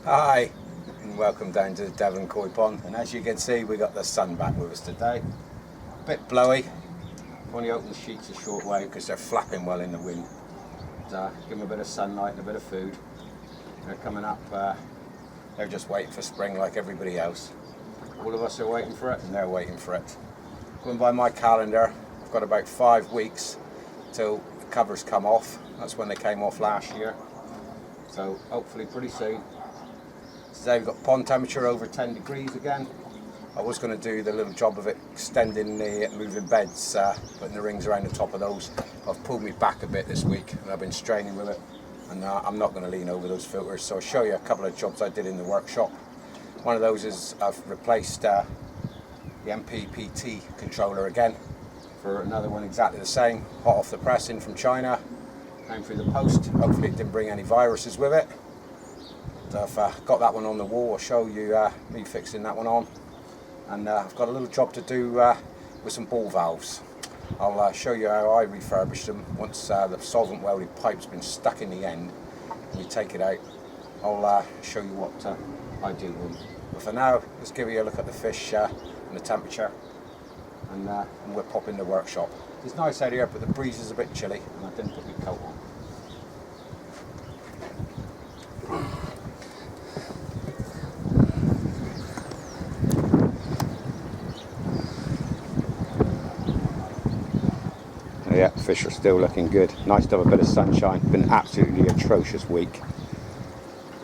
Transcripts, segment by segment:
Hi and welcome down to the Devon Koi Pond, and as you can see we got the sun back with us today. A bit blowy, I've only opened the sheets a short way because they're flapping well in the wind. Give them a bit of sunlight and a bit of food. They're coming up, they're just waiting for spring like everybody else. All of us are waiting for it and they're waiting for it. Going by my calendar, I've got about 5 weeks till the covers come off. That's when they came off last year, so hopefully pretty soon. Today we've got pond temperature over 10 degrees again. I was going to do the little job of extending the moving beds, putting the rings around the top of those. I've pulled me back a bit this week and I've been straining with it, and I'm not going to lean over those filters, so I'll show you a couple of jobs I did in the workshop. One of those is I've replaced the MPPT controller again for another one exactly the same, hot off the press in from China, came through the post. Hopefully it didn't bring any viruses with it. I've got that one on the wall. I'll show you me fixing that one on, and I've got a little job to do with some ball valves. I'll show you how I refurbished them once the solvent welded pipe's been stuck in the end and you take it out. I'll show you what I do with them. But for now, let's give you a look at the fish and the temperature, and we'll pop in the workshop. It's nice out here, but the breeze is a bit chilly and I didn't put my coat on. Yeah, fish are still looking good. Nice to have a bit of sunshine. Been absolutely atrocious week.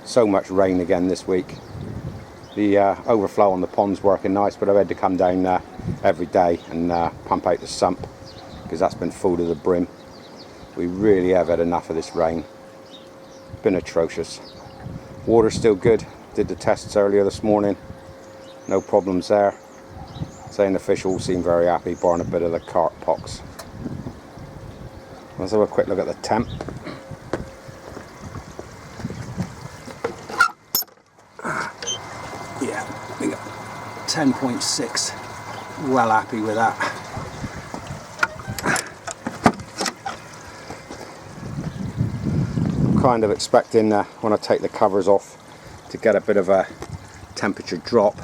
So much rain again this week. The overflow on the pond's working nice, but I've had to come down every day and pump out the sump because that's been full to the brim. We really have had enough of this rain. Been atrocious. Water's still good. Did the tests earlier this morning. No problems there. Saying the fish all seem very happy, barring a bit of the carp pox. Let's have a quick look at the temp. Yeah, we got 10.6. Well happy with that. I'm kind of expecting when I take the covers off to get a bit of a temperature drop.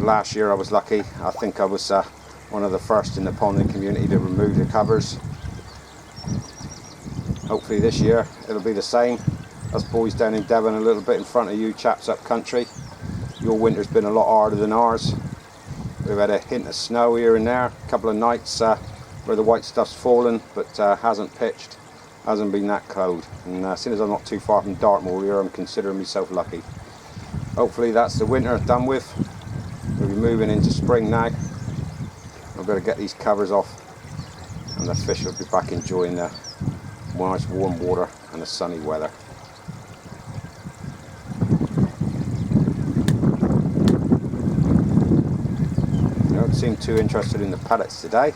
Last year I was lucky. I think I was one of the first in the ponding community to remove the covers. Hopefully this year it'll be the same. Us boys down in Devon a little bit in front of you chaps up country. Your winter's been a lot harder than ours. We've had a hint of snow here and there, a couple of nights where the white stuff's fallen, but hasn't pitched, hasn't been that cold. And as soon as I'm not too far from Dartmoor here, I'm considering myself lucky. Hopefully that's the winter done with. We'll be moving into spring now. I've got to get these covers off and the fish will be back enjoying the nice warm water and the sunny weather. They don't seem too interested in the pellets today.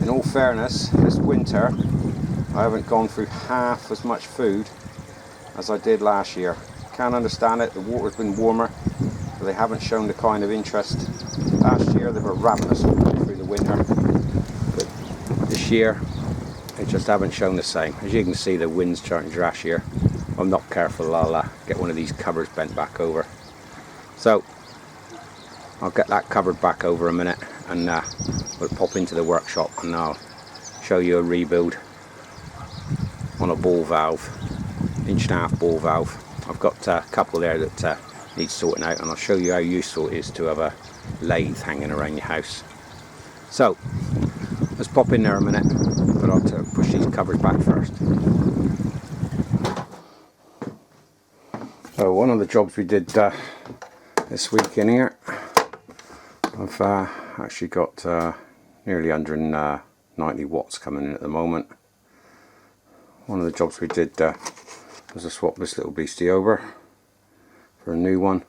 In all fairness, this winter I haven't gone through half as much food as I did last year. Can't understand it. The water's been warmer, but they haven't shown the kind of interest. Last year they were ravenous through the winter, but this year they just haven't shown the same. As you can see, the wind's starting to rash here. If I'm not careful, I'll get one of these covers bent back over. So I'll get that covered back over a minute, and we'll pop into the workshop and I'll show you a rebuild on a ball valve, 1.5-inch ball valve. I've got a couple there that need sorting out, and I'll show you how useful it is to have a lathe hanging around your house. So let's pop in there a minute, but I'll push these covers back first. So one of the jobs we did this week in here, I've actually got nearly 190 90 watts coming in at the moment. One of the jobs we did was to swap this little beastie over for a new one.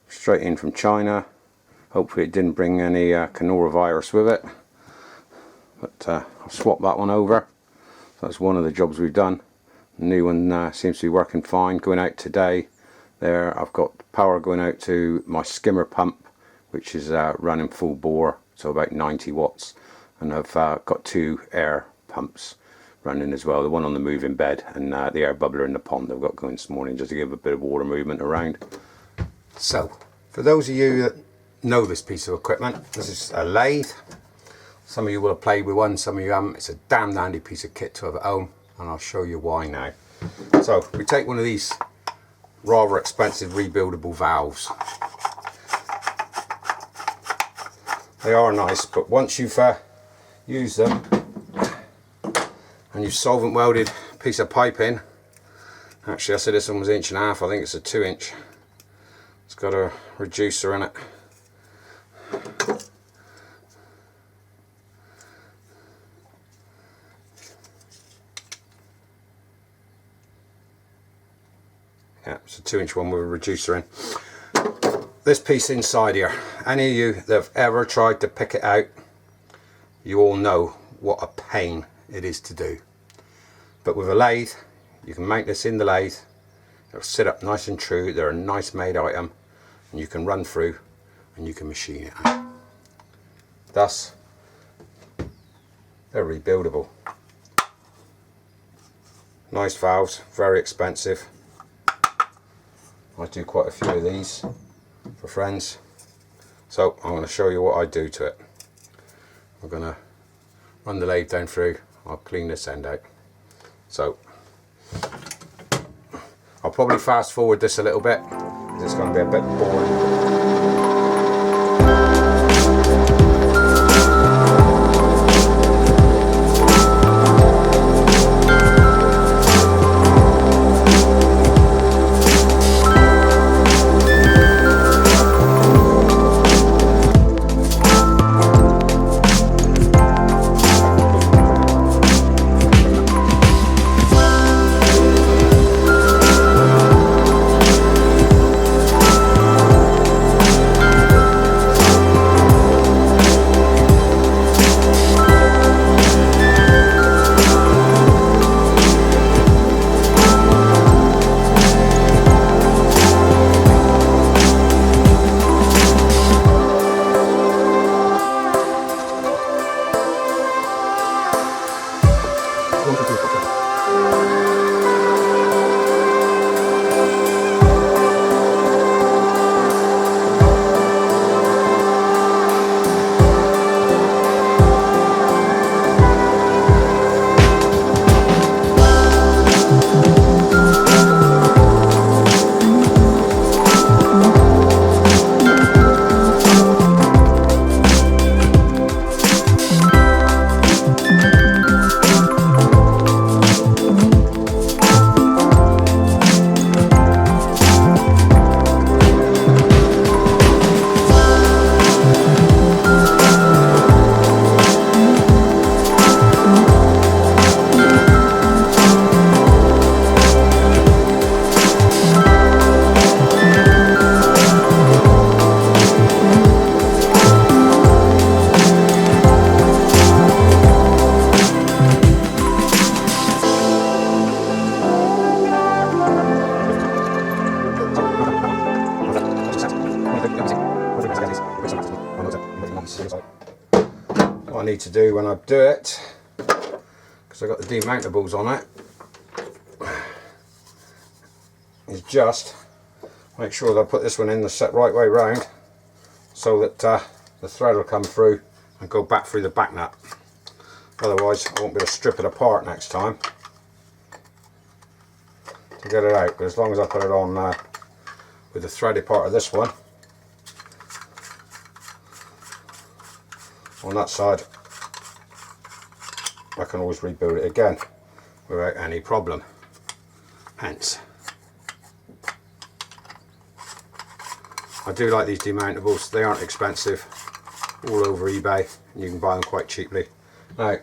Straight in from China. Hopefully it didn't bring any coronavirus with it, but I've swapped that one over. So that's one of the jobs we've done. The new one seems to be working fine. Going out today. There I've got power going out to my skimmer pump, which is running full bore, so about 90 watts, and I've got 2 air pumps running as well, the one on the moving bed and the air bubbler in the pond I've got going this morning, just to give a bit of water movement around. So for those of you that know this piece of equipment, this is a lathe. Some of you will have played with one, some of you haven't. It's a damn handy piece of kit to have at home, and I'll show you why now. So we take one of these rather expensive rebuildable valves. They are nice, but once you've used them and you've solvent welded a piece of pipe in, actually I said this one was 1.5 inches, I think it's a 2 inch. It's got a reducer in it. Yeah, it's a 2 inch one with a reducer in. This piece inside here, any of you that have ever tried to pick it out, you all know what a pain it is to do. But with a lathe, you can mount this in the lathe, it'll sit up nice and true, they're a nice made item, and you can run through and you can machine it out. Thus, they're rebuildable. Nice valves, very expensive. I do quite a few of these for friends, so I'm going to show you what I do to it. I'm going to run the lathe down through, I'll clean this end out. So I'll probably fast forward this a little bit because it's going to be a bit boring. What I need to do when I do it, because I've got the demountables on it, is just make sure that I put this one in the set right way round so that the thread will come through and go back through the back nut. Otherwise I won't be able to strip it apart next time to get it out. But as long as I put it on with the threaded part of this one on that side, I can always rebuild it again without any problem. Hence I do like these demountables. They aren't expensive, all over eBay, and you can buy them quite cheaply. Now,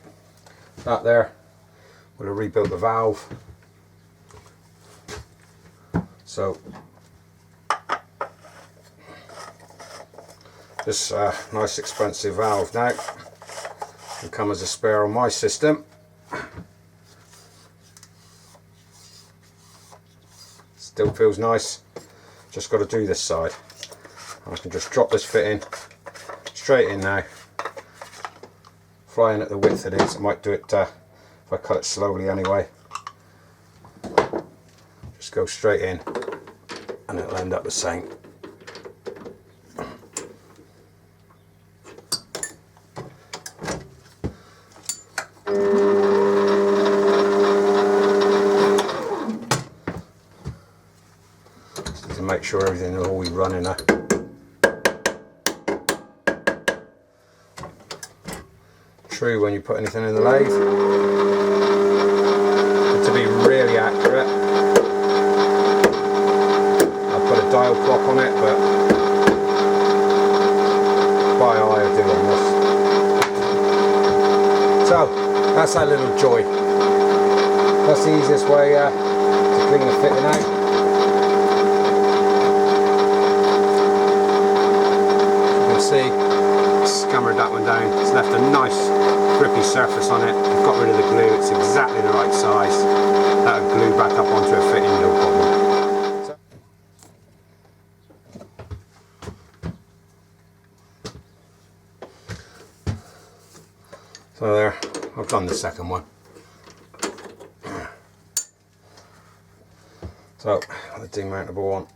that there, we'll have rebuilt the valve. So this nice expensive valve now will come as a spare on my system. Still feels nice. Just got to do this side. I can just drop this fitting straight in now. Flying at the width it is. I might do it if I cut it slowly anyway. Just go straight in and it'll end up the same. Just to make sure everything will all be running. True when you put anything in the lathe. And to be really accurate, I'll put a dial clock on it, but by eye I do on this. So that's that little joy. That's the easiest way to clean the fitting out. You can see, scammered that one down. It's left a nice grippy surface on it. I've got rid of the glue. It's exactly the right size. That'll glue back up onto a fitting, no problem. So there, I've done the second one. So the demountable one.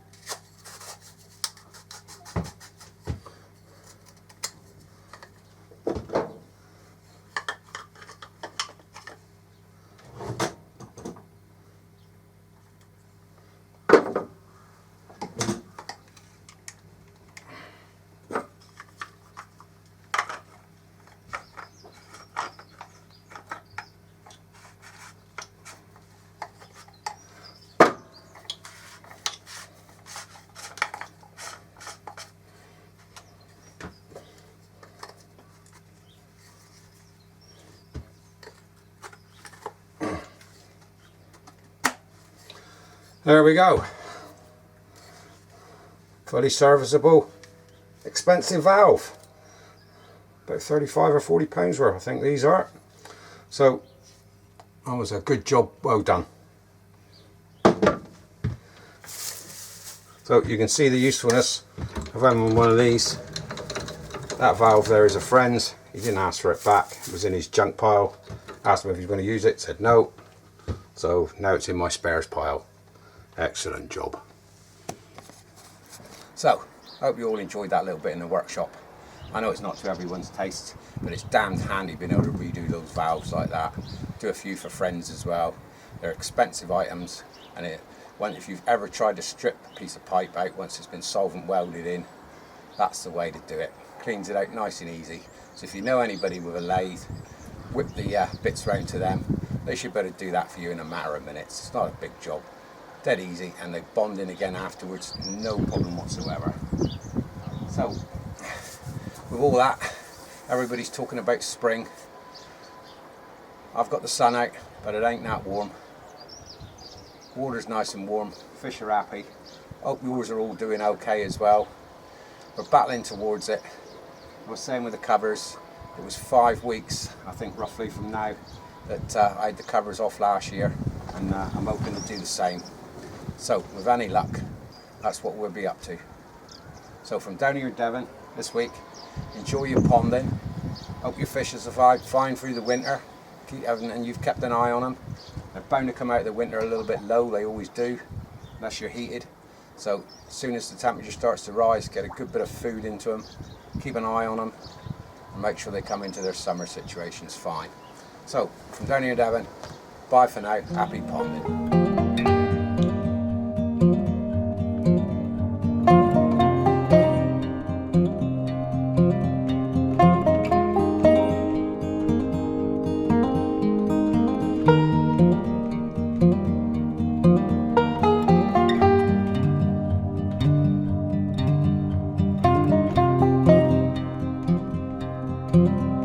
There we go. Fully serviceable, expensive valve. About 35 or 40 pounds worth, I think these are. So that was a good job, well done. So you can see the usefulness of having one of these. That valve there is a friend's. He didn't ask for it back. It was in his junk pile. Asked him if he was going to use it, said no. So now it's in my spares pile. Excellent job. So, I hope you all enjoyed that little bit in the workshop. I know it's not to everyone's taste, but it's damned handy being able to redo those valves like that. Do a few for friends as well. They're expensive items, and if you've ever tried to strip a piece of pipe out once it's been solvent welded in, that's the way to do it. Cleans it out nice and easy. So if you know anybody with a lathe, whip the bits round to them. They should be able to do that for you in a matter of minutes. It's not a big job. Dead easy, and they bond in again afterwards, no problem whatsoever. So with all that, everybody's talking about spring. I've got the sun out, but it ain't that warm. Water's nice and warm, fish are happy. Hope yours are all doing okay as well. We're battling towards it. I was saying with the covers, it was 5 weeks, I think roughly from now, that I had the covers off last year, and I'm hoping to do the same. So, with any luck, that's what we'll be up to. So from down here in Devon this week, enjoy your ponding. Hope your fish have survived fine through the winter. And you've kept an eye on them. They're bound to come out of the winter a little bit low, they always do, unless you're heated. So as soon as the temperature starts to rise, get a good bit of food into them, keep an eye on them, and make sure they come into their summer situations fine. So, from down here in Devon, bye for now, happy ponding. you.